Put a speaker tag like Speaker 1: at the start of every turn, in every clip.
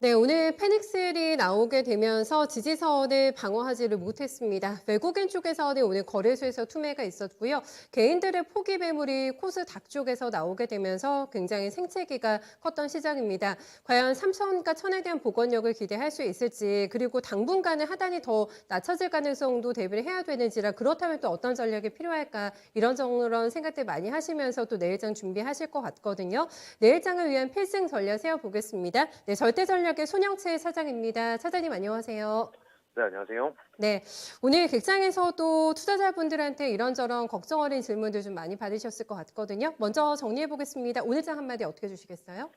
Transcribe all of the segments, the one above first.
Speaker 1: 네, 오늘 페닉스일이 나오게 되면서 지지선을 방어하지를 못했습니다. 외국인 쪽에서는 오늘 거래소에서 투매가 있었고요. 개인들의 포기 매물이 코스닥 쪽에서 나오게 되면서 굉장히 생채기가 컸던 시장입니다. 과연 3천과 1천에 대한 복원력을 기대할 수 있을지, 그리고 당분간은 하단이 더 낮춰질 가능성도 대비를 해야 되는지라, 그렇다면 또 어떤 전략이 필요할까, 이런저런 생각들 많이 하시면서 또 내일장 준비하실 것 같거든요. 내일장을 위한 필승 전략 세워보겠습니다. 네, 절대 전략의 손영채 차장입니다. 차장님 안녕하세요.
Speaker 2: 네, 안녕하세요.
Speaker 1: 네, 오늘 객장에서도 투자자분들한테 이런저런 걱정 어린 질문들 좀 많이 받으셨을 것 같거든요. 먼저 정리해 보겠습니다. 오늘 장 한마디 어떻게 주시겠어요?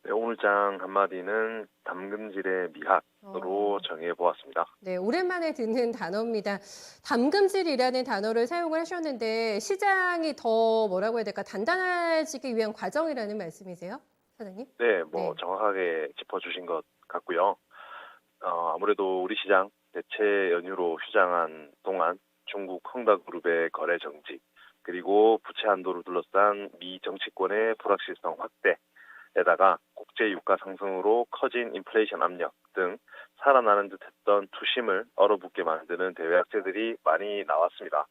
Speaker 2: 네, 오늘장 한마디는 담금질의 미학으로
Speaker 1: 어,
Speaker 2: 정해 보았습니다.
Speaker 1: 네, 오랜만에 듣는 단어입니다. 담금질이라는 단어를 사용을 하셨는데 시장이 더 뭐라고 해야 될까? 단단해지기 위한 과정이라는 말씀이세요? 차장님?
Speaker 2: 네,
Speaker 1: 네.
Speaker 2: 정확하게 짚어주신 것 같고요. 아무래도 우리 시장 대체 연휴로 휴장한 동안 중국 헝다그룹의 거래 정지, 그리고 부채 한도를 둘러싼 미 정치권의 불확실성 확대에다가 국제 유가 상승으로 커진 인플레이션 압력 등 살아나는 듯했던 투심을 얼어붙게 만드는 대외 악재들이 많이 나왔습니다.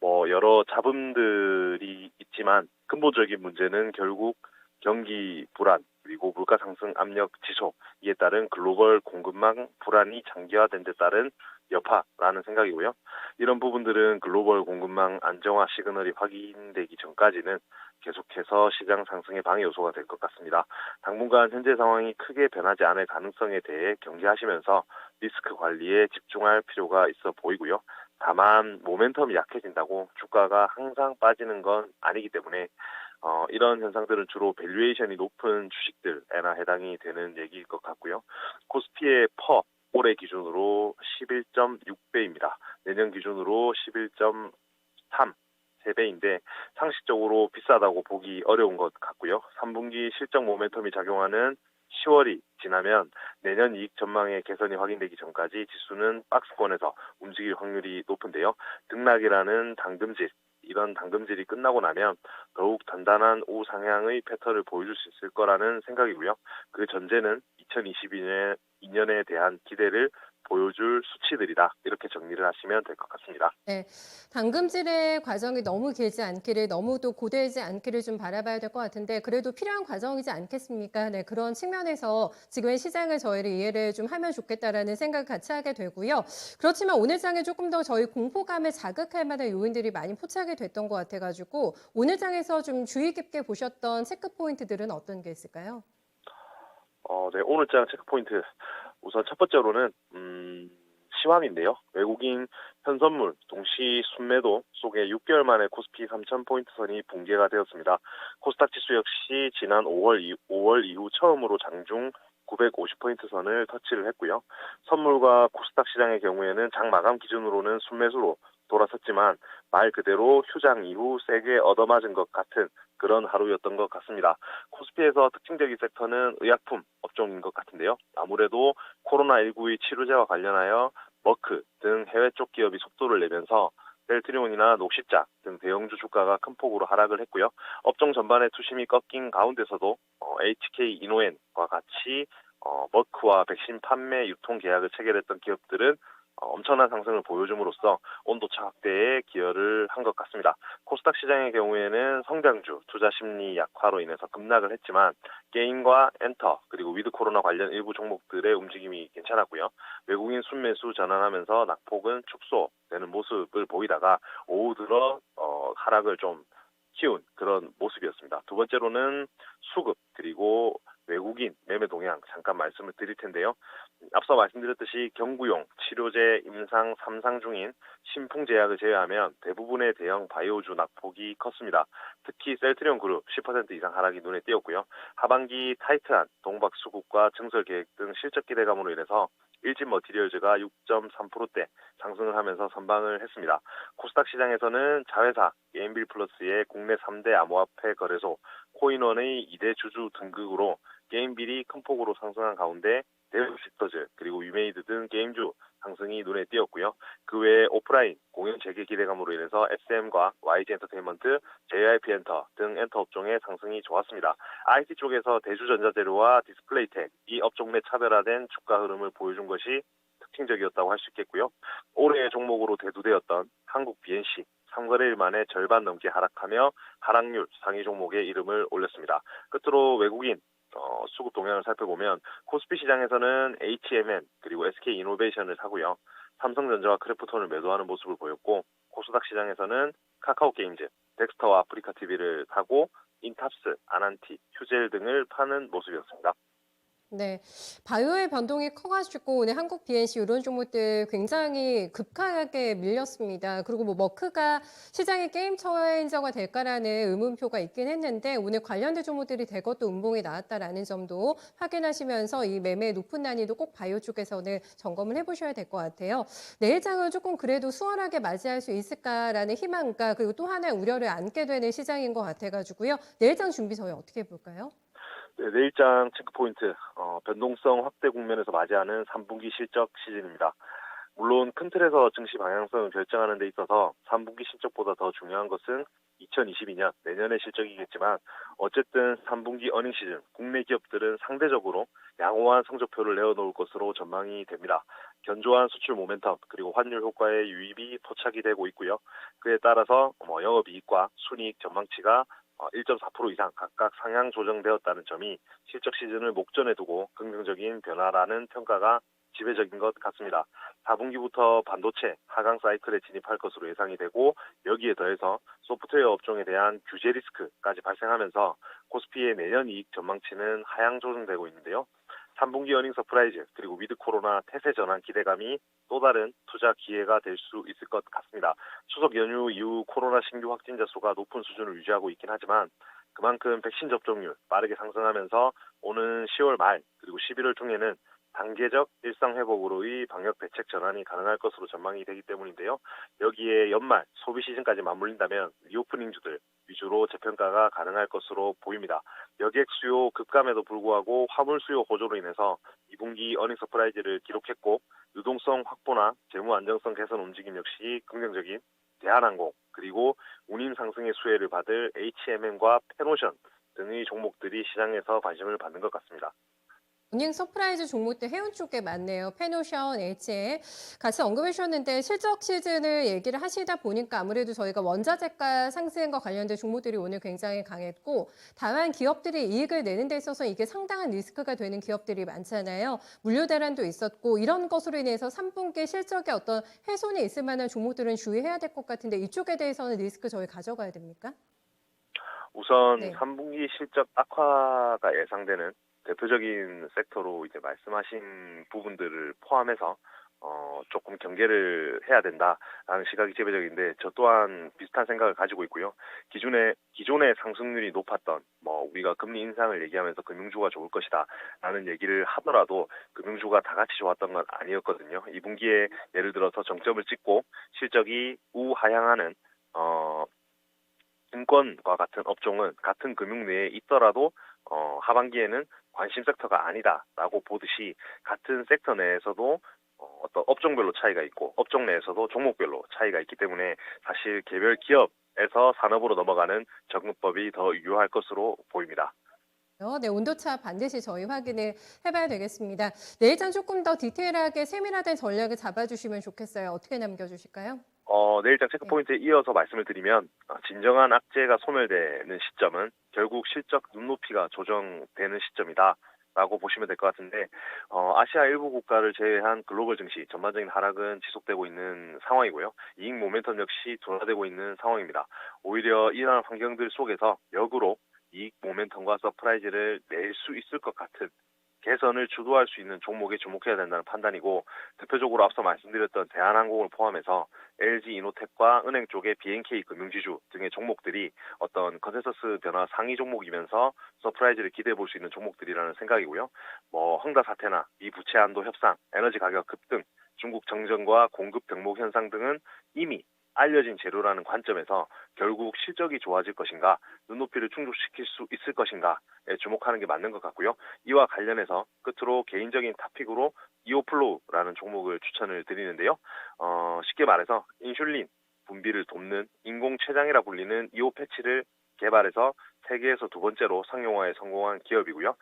Speaker 2: 여러 잡음들이 있지만 근본적인 문제는 결국 경기 불안 그리고 물가 상승 압력 지속 이에 따른 글로벌 공급망 불안이 장기화된 데 따른 여파라는 생각이고요. 이런 부분들은 글로벌 공급망 안정화 시그널이 확인되기 전까지는 계속해서 시장 상승의 방해 요소가 될 것 같습니다. 당분간 현재 상황이 크게 변하지 않을 가능성에 대해 경계하시면서 리스크 관리에 집중할 필요가 있어 보이고요. 다만 모멘텀이 약해진다고 주가가 항상 빠지는 건 아니기 때문에 이런 현상들은 주로 밸류에이션이 높은 주식들에나 해당이 되는 얘기일 것 같고요. 코스피의 올해 기준으로 11.6배입니다. 내년 기준으로 11.3, 3배인데 상식적으로 비싸다고 보기 어려운 것 같고요. 3분기 실적 모멘텀이 작용하는 10월이 지나면 내년 이익 전망의 개선이 확인되기 전까지 지수는 박스권에서 움직일 확률이 높은데요. 등락이라는 당금질, 이런 당금질이 끝나고 나면 더욱 단단한 우상향의 패턴을 보여줄 수 있을 거라는 생각이고요. 그 전제는 2022년에 대한 기대를 보여줄 수치들이다. 이렇게 정리를 하시면 될 것 같습니다.
Speaker 1: 네. 담금질의 과정이 너무 길지 않기를, 너무도 고되지 않기를 좀 바라봐야 될 것 같은데, 그래도 필요한 과정이지 않겠습니까? 네, 그런 측면에서 지금의 시장을 저희를 이해를 좀 하면 좋겠다라는 생각을 같이 하게 되고요. 그렇지만 오늘 장에 조금 더 저희 공포감을 자극할 만한 요인들이 많이 포착이 됐던 것 같아가지고, 오늘 장에서 좀 주의 깊게 보셨던 체크 포인트들은 어떤 게 있을까요?
Speaker 2: 네, 오늘장 체크포인트. 우선 첫 번째로는, 시황인데요. 외국인 현선물 동시 순매도 속에 6개월 만에 코스피 3,000포인트 선이 붕괴가 되었습니다. 코스닥 지수 역시 지난 5월 이후 처음으로 장중 950포인트 선을 터치를 했고요. 선물과 코스닥 시장의 경우에는 장 마감 기준으로는 순매수로 돌아섰지만 말 그대로 휴장 이후 세게 얻어맞은 것 같은 그런 하루였던 것 같습니다. 코스피에서 특징적인 섹터는 의약품 업종인 것 같은데요. 아무래도 코로나19의 치료제와 관련하여 머크 등 해외 쪽 기업이 속도를 내면서 셀트리온이나 녹십자 등 대형주 주가가 큰 폭으로 하락을 했고요. 업종 전반의 투심이 꺾인 가운데서도 HK 이노엔과 같이 머크와 백신 판매 유통 계약을 체결했던 기업들은 엄청난 상승을 보여줌으로써 온도차 확대에 기여를 한 것 같습니다. 코스닥 시장의 경우에는 성장주, 투자 심리 약화로 인해서 급락을 했지만 게임과 엔터 그리고 위드 코로나 관련 일부 종목들의 움직임이 괜찮았고요. 외국인 순매수 전환하면서 낙폭은 축소되는 모습을 보이다가 오후 들어 하락을 좀 키운 그런 모습이었습니다. 두 번째로는 수급 그리고 외국인 매매 동향 잠깐 말씀을 드릴 텐데요. 앞서 말씀드렸듯이 경구용 치료제 임상 3상 중인 신풍제약을 제외하면 대부분의 대형 바이오주 낙폭이 컸습니다. 특히 셀트리온 그룹 10% 이상 하락이 눈에 띄었고요. 하반기 타이트한 동박 수급과 증설 계획 등 실적 기대감으로 인해서 일진 머티리얼즈가 6.3%대 상승을 하면서 선방을 했습니다. 코스닥 시장에서는 자회사 게임빌 플러스의 국내 3대 암호화폐 거래소 코인원의 2대 주주 등극으로 게임빌이 큰 폭으로 상승한 가운데 데브 시스터즈 그리고 위메이드 등 게임주 상승이 눈에 띄었고요. 그 외에 오프라인 공연 재개 기대감으로 인해서 SM과 YG 엔터테인먼트, JYP 엔터 등 엔터 업종의 상승이 좋았습니다. IT 쪽에서 대주전자재료와 디스플레이텍 이 업종 내 차별화된 주가 흐름을 보여준 것이 특징적이었다고 할 수 있겠고요. 올해의 종목으로 대두되었던 한국 BNC 3거래일 만에 절반 넘게 하락하며 하락률 상위 종목의 이름을 올렸습니다. 끝으로 외국인 수급 동향을 살펴보면 코스피 시장에서는 HMN 그리고 SK이노베이션을 사고요. 삼성전자와 크래프톤을 매도하는 모습을 보였고 코스닥 시장에서는 카카오게임즈, 덱스터와 아프리카TV를 사고 인탑스, 아난티, 휴젤 등을 파는 모습이었습니다.
Speaker 1: 네, 바이오의 변동이 커가지고 오늘 한국 BNC 이런 종목들 굉장히 급하게 밀렸습니다. 그리고 뭐 머크가 시장의 게임 체인저가 될까라는 의문표가 있긴 했는데 오늘 관련된 종목들이 대거 또 음봉이 나왔다라는 점도 확인하시면서 이 매매 높은 난이도 꼭 바이오 쪽에서는 점검을 해보셔야 될 것 같아요. 내일장은 조금 그래도 수월하게 맞이할 수 있을까라는 희망과 그리고 또 하나의 우려를 안게 되는 시장인 것 같아가지고요. 내일장 준비 저희 어떻게 해볼까요?
Speaker 2: 네, 내일장 체크포인트, 변동성 확대 국면에서 맞이하는 3분기 실적 시즌입니다. 물론 큰 틀에서 증시 방향성을 결정하는 데 있어서 3분기 실적보다 더 중요한 것은 2022년 내년의 실적이겠지만 어쨌든 3분기 어닝 시즌 국내 기업들은 상대적으로 양호한 성적표를 내어놓을 것으로 전망이 됩니다. 견조한 수출 모멘텀 그리고 환율 효과의 유입이 포착이 되고 있고요. 그에 따라서 영업이익과 순이익 전망치가 1.4% 이상 각각 상향 조정되었다는 점이 실적 시즌을 목전에 두고 긍정적인 변화라는 평가가 지배적인 것 같습니다. 4분기부터 반도체 하강 사이클에 진입할 것으로 예상이 되고 여기에 더해서 소프트웨어 업종에 대한 규제 리스크까지 발생하면서 코스피의 내년 이익 전망치는 하향 조정되고 있는데요. 3분기 어닝 서프라이즈 그리고 위드 코로나 태세 전환 기대감이 또 다른 투자 기회가 될 수 있을 것 같습니다. 추석 연휴 이후 코로나 신규 확진자 수가 높은 수준을 유지하고 있긴 하지만 그만큼 백신 접종률 빠르게 상승하면서 오는 10월 말 그리고 11월 중에는 단계적 일상 회복으로의 방역 대책 전환이 가능할 것으로 전망이 되기 때문인데요. 여기에 연말 소비 시즌까지 맞물린다면 리오프닝주들 위주로 재평가가 가능할 것으로 보입니다. 여객 수요 급감에도 불구하고 화물 수요 호조로 인해서 2분기 어닝 서프라이즈를 기록했고 유동성 확보나 재무 안정성 개선 움직임 역시 긍정적인 대한항공 그리고 운임 상승의 수혜를 받을 HMN과 페노션 등의 종목들이 시장에서 관심을 받는 것 같습니다.
Speaker 1: 은행 서프라이즈 종목들 해운 쪽에 많네요. 페노션, HM 같이 언급해 주셨는데 실적 시즌을 얘기를 하시다 보니까 아무래도 저희가 원자재가 상승과 관련된 종목들이 오늘 굉장히 강했고 다만 기업들이 이익을 내는 데 있어서 이게 상당한 리스크가 되는 기업들이 많잖아요. 물류 대란도 있었고 이런 것으로 인해서 3분기 실적에 어떤 훼손이 있을 만한 종목들은 주의해야 될 것 같은데 이쪽에 대해서는 리스크 저희 가져가야 됩니까?
Speaker 2: 우선
Speaker 1: 네.
Speaker 2: 3분기 실적 악화가 예상되는 대표적인 섹터로 이제 말씀하신 부분들을 포함해서 조금 경계를 해야 된다라는 시각이 지배적인데 저 또한 비슷한 생각을 가지고 있고요. 기존의 상승률이 높았던 우리가 금리 인상을 얘기하면서 금융주가 좋을 것이다라는 얘기를 하더라도 금융주가 다 같이 좋았던 건 아니었거든요. 2분기에 예를 들어서 정점을 찍고 실적이 우하향하는 증권과 같은 업종은 같은 금융 내에 있더라도 하반기에는 관심 섹터가 아니다라고 보듯이 같은 섹터 내에서도 어떤 업종별로 차이가 있고 업종 내에서도 종목별로 차이가 있기 때문에 사실 개별 기업에서 산업으로 넘어가는 접근법이 더 유효할 것으로 보입니다.
Speaker 1: 네, 온도차 반드시 저희 확인을 해봐야 되겠습니다. 내일장 조금 더 디테일하게 세밀화된 전략을 잡아주시면 좋겠어요. 어떻게 남겨주실까요?
Speaker 2: 내일장
Speaker 1: 네.
Speaker 2: 체크포인트에 이어서 말씀을 드리면 진정한 악재가 소멸되는 시점은 결국 실적 눈높이가 조정되는 시점이다. 라고 보시면 될 것 같은데 아시아 일부 국가를 제외한 글로벌 증시 전반적인 하락은 지속되고 있는 상황이고요. 이익 모멘텀 역시 둔화되고 있는 상황입니다. 오히려 이러한 환경들 속에서 역으로 이익 모멘텀과 서프라이즈를 낼 수 있을 것 같은 개선을 주도할 수 있는 종목에 주목해야 된다는 판단이고 대표적으로 앞서 말씀드렸던 대한항공을 포함해서 LG 이노텍과 은행 쪽의 BNK 금융지주 등의 종목들이 어떤 컨센서스 변화 상위 종목이면서 서프라이즈를 기대해 볼 수 있는 종목들이라는 생각이고요. 헝다 사태나 미 부채 한도 협상, 에너지 가격 급등, 중국 정전과 공급 병목 현상 등은 이미 알려진 재료라는 관점에서 결국 실적이 좋아질 것인가, 눈높이를 충족시킬 수 있을 것인가에 주목하는 게 맞는 것 같고요. 이와 관련해서 끝으로 개인적인 탑픽으로 이오플로우라는 종목을 추천을 드리는데요. 쉽게 말해서 인슐린 분비를 돕는 인공췌장이라 불리는 이오 패치를 개발해서 세계에서 두 번째로 상용화에 성공한 기업이고요.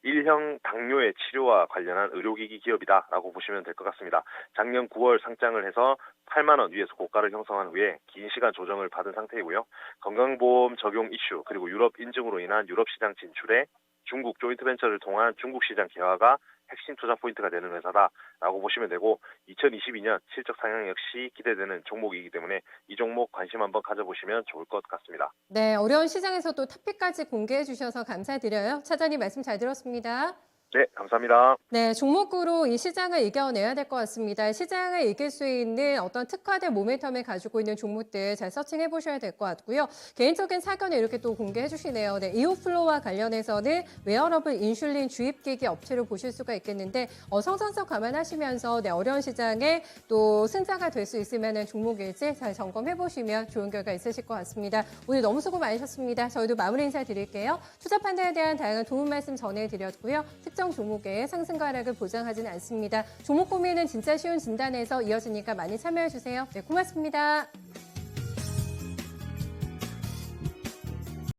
Speaker 2: 일형 당뇨의 치료와 관련한 의료기기 기업이다라고 보시면 될 것 같습니다. 작년 9월 상장을 해서 8만 원 위에서 고가를 형성한 후에 긴 시간 조정을 받은 상태이고요. 건강보험 적용 이슈 그리고 유럽 인증으로 인한 유럽 시장 진출에 중국 조인트벤처를 통한 중국 시장 개화가 핵심 투자 포인트가 되는 회사다라고 보시면 되고 2022년 실적 상향 역시 기대되는 종목이기 때문에 이 종목 관심 한번 가져보시면 좋을 것 같습니다.
Speaker 1: 네, 어려운 시장에서 또 탑픽까지 공개해 주셔서 감사드려요. 차장님 말씀 잘 들었습니다.
Speaker 2: 네, 감사합니다.
Speaker 1: 네, 종목으로 이 시장을 이겨내야 될 것 같습니다. 시장을 이길 수 있는 어떤 특화된 모멘텀을 가지고 있는 종목들 잘 서칭해 보셔야 될 것 같고요. 개인적인 사견을 이렇게 또 공개해 주시네요. 네, 이오플로와 관련해서는 웨어러블 인슐린 주입기기 업체로 보실 수가 있겠는데 성장성 감안하시면서 네, 어려운 시장에 또 승자가 될 수 있으면 종목일지 잘 점검해 보시면 좋은 결과 있으실 것 같습니다. 오늘 너무 수고 많으셨습니다. 저희도 마무리 인사 드릴게요. 투자 판단에 대한 다양한 도움 말씀 전해드렸고요. 특정 종목의 상승과 하락을 보장하지는 않습니다. 종목 고민은 진짜 쉬운 진단에서 이어지니까 많이 참여해주세요. 네, 고맙습니다.